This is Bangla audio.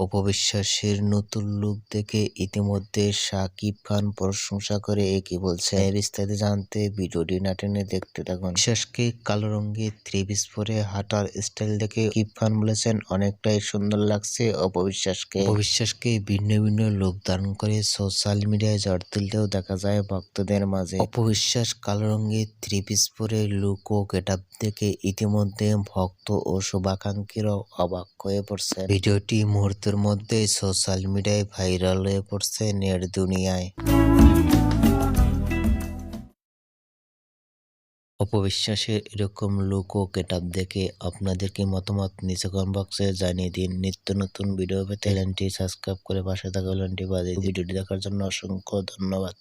অপবিশ্বাসের নতুন লুক দেখে ইতিমধ্যে শাকিব খান প্রশংসা করে একই বলছেন। বিস্তারিত জানতে ভিডিওটি না টেনে দেখতে থাকুন। বিশ্বাসকে কালো রঙের থ্রি পিস পরে হাঁটার স্টাইল দেখে শাকিব খান বলেছেন অনেকটাই সুন্দর লাগছে অপবিশ্বাসকে। অপবিশ্বাসকে ভিন্ন ভিন্ন লুক ধারণ করে সোশ্যাল মিডিয়ায় ঝড় তুলতেও দেখা যায় ভক্তদের মাঝে। অপবিশ্বাস কালো রঙের থ্রি পিস পরে লুক ও গেটআপ দেখে ইতিমধ্যে ভক্ত ও শুভাকাঙ্ক্ষীরাও অবাক হয়ে পড়ছে। ভিডিওটি মুহূর্তের মধ্যে সোশ্যাল মিডিয়ায় ভাইরাল হয়ে পড়ছে নেট দুনিয়ায়। অপবিশ্বাসের এরকম লুক ও গেটআপ দেখে আপনাদের কি মতামত নিচে কমেন্ট বক্সে জানিয়ে দিন। নিত্য নতুন ভিডিও পেতে চ্যানেলটি সাবস্ক্রাইব করে পাশে থাকা বেলটি বাজিয়ে দিন। ভিডিওটি দেখার জন্য অসংখ্য ধন্যবাদ।